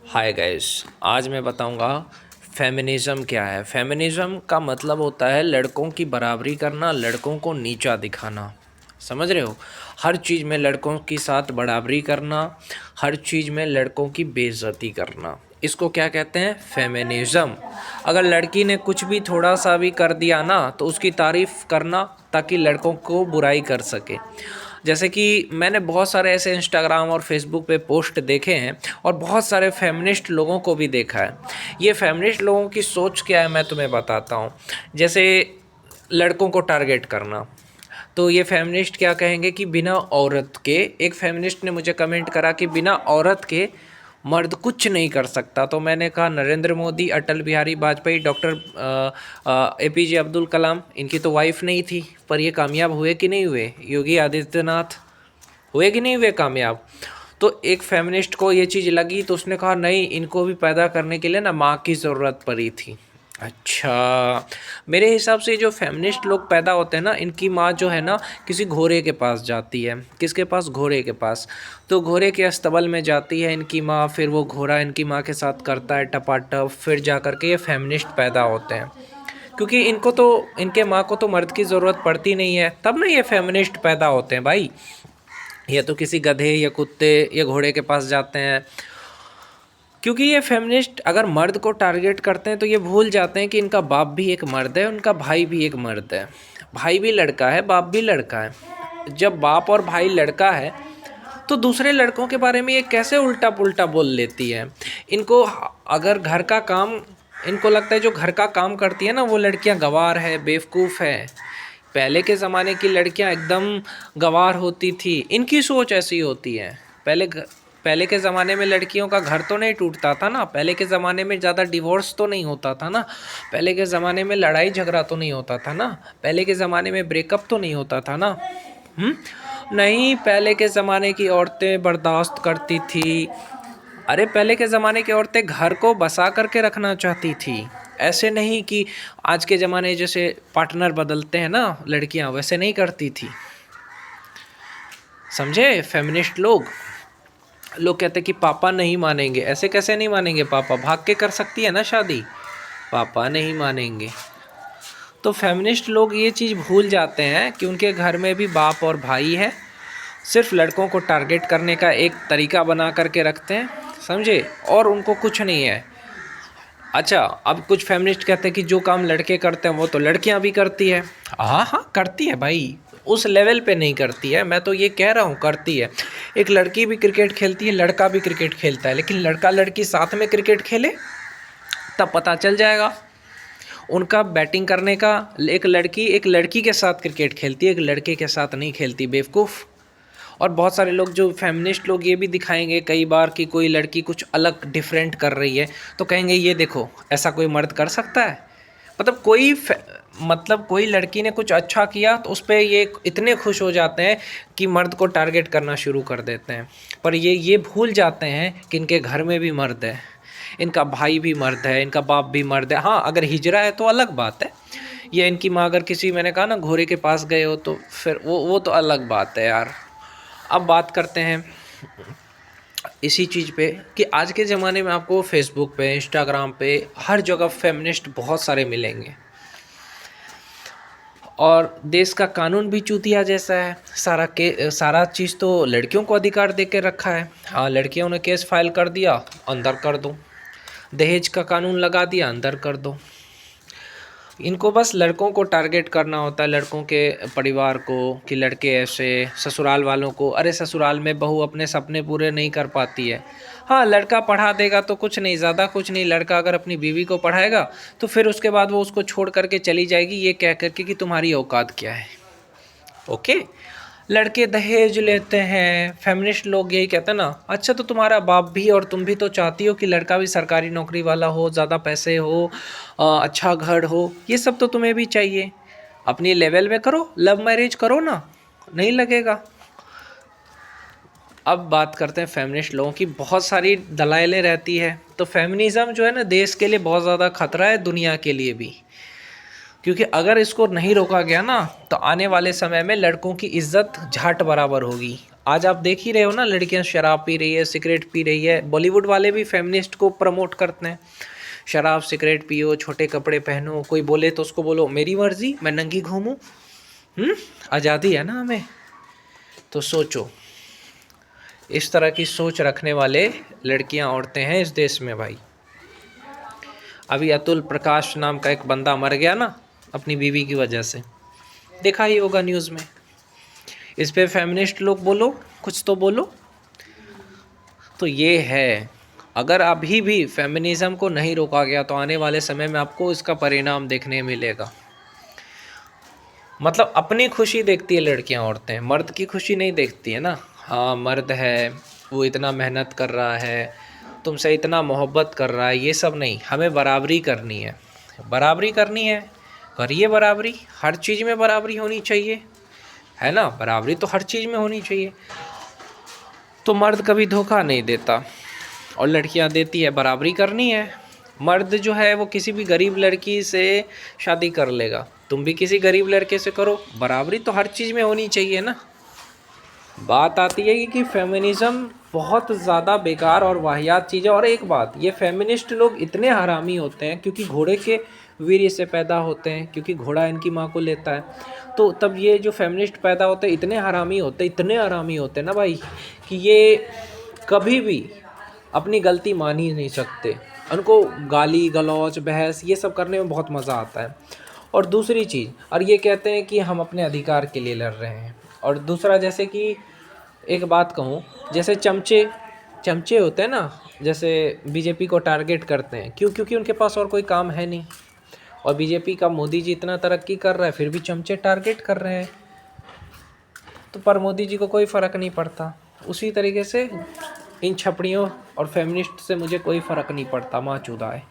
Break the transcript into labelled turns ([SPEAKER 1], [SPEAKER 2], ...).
[SPEAKER 1] Hi guys, आज मैं बताऊंगा फेमिनिज़्म क्या है। फेमिनिज़्म का मतलब होता है लड़कों की बराबरी करना, लड़कों को नीचा दिखाना। समझ रहे हो? हर चीज़ में लड़कों के साथ बराबरी करना, हर चीज़ में लड़कों की बेइज्जती करना, इसको क्या कहते हैं? फेमिनिज़्म। अगर लड़की ने कुछ भी थोड़ा सा भी कर दिया ना तो उसकी तारीफ़ करना, ताकि लड़कों को बुराई कर सके। जैसे कि मैंने बहुत सारे ऐसे इंस्टाग्राम और फेसबुक पे पोस्ट देखे हैं और बहुत सारे फेमिनिस्ट लोगों को भी देखा है। ये फेमिनिस्ट लोगों की सोच क्या है मैं तुम्हें बताता हूँ। जैसे लड़कों को टारगेट करना, तो ये फेमिनिस्ट क्या कहेंगे कि बिना औरत के, एक फेमिनिस्ट ने मुझे कमेंट करा कि बिना औरत के मर्द कुछ नहीं कर सकता। तो मैंने कहा नरेंद्र मोदी, अटल बिहारी वाजपेयी, डॉक्टर एपीजे अब्दुल कलाम, इनकी तो वाइफ नहीं थी, पर ये कामयाब हुए कि नहीं हुए? योगी आदित्यनाथ हुए कि नहीं हुए कामयाब? तो एक फेमिनिस्ट को ये चीज़ लगी तो उसने कहा नहीं, इनको भी पैदा करने के लिए ना माँ की ज़रूरत पड़ी थी। अच्छा, मेरे हिसाब से जो फेमिनिस्ट लोग पैदा होते हैं ना, इनकी माँ जो है ना किसी घोड़े के पास जाती है। किसके पास? घोड़े के पास। तो घोड़े के अस्तबल में जाती है इनकी माँ, फिर वो घोड़ा इनकी माँ के साथ करता है टपाटप, फिर जा कर के ये फेमिनिस्ट पैदा होते हैं। क्योंकि इनको तो, इनके माँ को तो मर्द की ज़रूरत पड़ती नहीं है, तब ना ये फेमिनिस्ट पैदा होते हैं भाई। ये तो किसी गधे या कुत्ते या घोड़े के पास जाते हैं। क्योंकि ये फेमिनिस्ट अगर मर्द को टारगेट करते हैं तो ये भूल जाते हैं कि इनका बाप भी एक मर्द है, उनका भाई भी एक मर्द है। भाई भी लड़का है, बाप भी लड़का है। जब बाप और भाई लड़का है तो दूसरे लड़कों के बारे में ये कैसे उल्टा पुल्टा बोल लेती है? इनको अगर घर का काम, इनको लगता है जो घर का काम करती है ना वो लड़कियां गंवार है, बेवकूफ़ है। पहले के ज़माने की लड़कियां एकदम गंवार होती थी, इनकी सोच ऐसी होती है। पहले के ज़माने में लड़कियों का घर तो नहीं टूटता था ना, पहले के ज़माने में ज़्यादा डिवोर्स तो नहीं होता था ना, पहले के ज़माने में लड़ाई झगड़ा तो नहीं होता था ना, पहले के ज़माने में ब्रेकअप तो नहीं होता था ना। नहीं, पहले के ज़माने की औरतें बर्दाश्त करती थी। अरे पहले के ज़माने की औरतें घर को बसा करके रखना चाहती थी। ऐसे नहीं कि आज के ज़माने जैसे पार्टनर बदलते हैं ना लड़कियां, वैसे नहीं करती थी। समझे? फेमिनिस्ट लोग लोग कहते कि पापा नहीं मानेंगे। ऐसे कैसे नहीं मानेंगे? पापा भाग के कर सकती है ना शादी, पापा नहीं मानेंगे। तो फेमिनिस्ट लोग ये चीज़ भूल जाते हैं कि उनके घर में भी बाप और भाई है। सिर्फ लड़कों को टारगेट करने का एक तरीका बना करके रखते हैं, समझे? और उनको कुछ नहीं है। अच्छा, अब कुछ फेमिनिस्ट कहते हैं कि जो काम लड़के करते हैं वो तो लड़कियां भी करती है। हाँ हाँ, करती है भाई, उस लेवल पे नहीं करती है, मैं तो ये कह रहा हूँ करती है। एक लड़की भी क्रिकेट खेलती है, लड़का भी क्रिकेट खेलता है, लेकिन लड़का लड़की साथ में क्रिकेट खेले तब पता चल जाएगा उनका बैटिंग करने का। एक लड़की के साथ क्रिकेट खेलती है, एक लड़के के साथ नहीं खेलती, बेवकूफ़। और बहुत सारे लोग जो फेमिनिस्ट लोग ये भी दिखाएंगे कई बार कि कोई लड़की कुछ अलग डिफरेंट कर रही है तो कहेंगे ये देखो ऐसा कोई मर्द कर सकता है। मतलब कोई लड़की ने कुछ अच्छा किया तो उस पर ये इतने खुश हो जाते हैं कि मर्द को टारगेट करना शुरू कर देते हैं। पर ये भूल जाते हैं कि इनके घर में भी मर्द है, इनका भाई भी मर्द है, इनका बाप भी मर्द है। हाँ, अगर हिजरा है तो अलग बात है, या इनकी माँ अगर किसी, मैंने कहा ना, घोड़े के पास गए हो तो फिर वो तो अलग बात है यार। अब बात करते हैं इसी चीज़ पे कि आज के ज़माने में आपको फेसबुक पे, इंस्टाग्राम पे, हर जगह फेमिनिस्ट बहुत सारे मिलेंगे। और देश का कानून भी चूतिया जैसा है। सारा चीज़ तो लड़कियों को अधिकार दे के रखा है। हाँ, लड़कियों ने केस फाइल कर दिया, अंदर कर दो। दहेज का कानून लगा दिया, अंदर कर दो। इनको बस लड़कों को टारगेट करना होता है, लड़कों के परिवार को, कि लड़के ऐसे, ससुराल वालों को, अरे ससुराल में बहू अपने सपने पूरे नहीं कर पाती है। हाँ, लड़का पढ़ा देगा तो कुछ नहीं, ज़्यादा कुछ नहीं। लड़का अगर अपनी बीवी को पढ़ाएगा तो फिर उसके बाद वो उसको छोड़ करके चली जाएगी ये कह करके कि तुम्हारी औकात क्या है। ओके, लड़के दहेज लेते हैं, फेमिनिस्ट लोग यही कहते हैं ना। अच्छा, तो तुम्हारा बाप भी और तुम भी तो चाहती हो कि लड़का भी सरकारी नौकरी वाला हो, ज़्यादा पैसे हो, अच्छा घर हो, ये सब तो तुम्हें भी चाहिए। अपनी लेवल में करो, लव मैरिज करो ना, नहीं लगेगा। अब बात करते हैं फेमिनिस्ट लोगों की। बहुत सारी दलाइलें रहती है। तो फेमिनिज़्म जो है ना देश के लिए बहुत ज़्यादा खतरा है, दुनिया के लिए भी। क्योंकि अगर इसको नहीं रोका गया ना तो आने वाले समय में लड़कों की इज्जत झाट बराबर होगी। आज आप देख ही रहे हो ना, लड़कियां शराब पी रही है, सिगरेट पी रही है। बॉलीवुड वाले भी फेमिनिस्ट को प्रमोट करते हैं, शराब सिगरेट पियो, छोटे कपड़े पहनो, कोई बोले तो उसको बोलो मेरी मर्जी, मैं नंगी घूमूं। आज़ादी है ना हमें। तो सोचो, इस तरह की सोच रखने वाले लड़कियां औरतें हैं इस देश में भाई। अभी अतुल प्रकाश नाम का एक बंदा मर गया ना अपनी बीवी की वजह से, देखा ही होगा न्यूज़ में। इस पे फेमिनिस्ट लोग बोलो, कुछ तो बोलो। तो ये है, अगर अभी भी फेमिनिज्म को नहीं रोका गया तो आने वाले समय में आपको इसका परिणाम देखने मिलेगा। मतलब अपनी खुशी देखती है लड़कियां औरतें, मर्द की खुशी नहीं देखती है ना। हाँ मर्द है, वो इतना मेहनत कर रहा है, तुमसे इतना मोहब्बत कर रहा है, ये सब नहीं। हमें बराबरी करनी है, बराबरी करनी है, करिए बराबरी। हर चीज़ में बराबरी होनी चाहिए, है ना। बराबरी तो हर चीज़ में होनी चाहिए। तो मर्द कभी धोखा नहीं देता और लड़कियां देती है, बराबरी करनी है। मर्द जो है वो किसी भी गरीब लड़की से शादी कर लेगा, तुम भी किसी गरीब लड़के से करो, बराबरी तो हर चीज़ में होनी चाहिए ना। बात आती है कि फेमिनिज्म बहुत ज़्यादा बेकार और वाहियात चीज़ है। और एक बात, ये फेमिनिस्ट लोग इतने हरामी होते हैं क्योंकि घोड़े के वीर्य से पैदा होते हैं, क्योंकि घोड़ा इनकी माँ को लेता है। तो तब ये जो फेमिनिस्ट पैदा होते हैं इतने हरामी होते हैं, इतने हरामी होते हैं ना भाई, कि ये कभी भी अपनी गलती मान ही नहीं सकते। उनको गाली गलौज बहस ये सब करने में बहुत मज़ा आता है। और दूसरी चीज़, और ये कहते हैं कि हम अपने अधिकार के लिए लड़ रहे हैं। और दूसरा, जैसे कि एक बात कहूँ, जैसे चमचे चमचे होते हैं ना, जैसे बीजेपी को टारगेट करते हैं, क्यों? क्योंकि उनके पास और कोई काम है नहीं। और बीजेपी का मोदी जी इतना तरक्की कर रहा है फिर भी चमचे टारगेट कर रहे हैं, तो पर मोदी जी को कोई फ़र्क नहीं पड़ता। उसी तरीके से इन छपड़ियों और फेमिनिस्ट से मुझे कोई फ़र्क नहीं पड़ता, माँ चुदा है।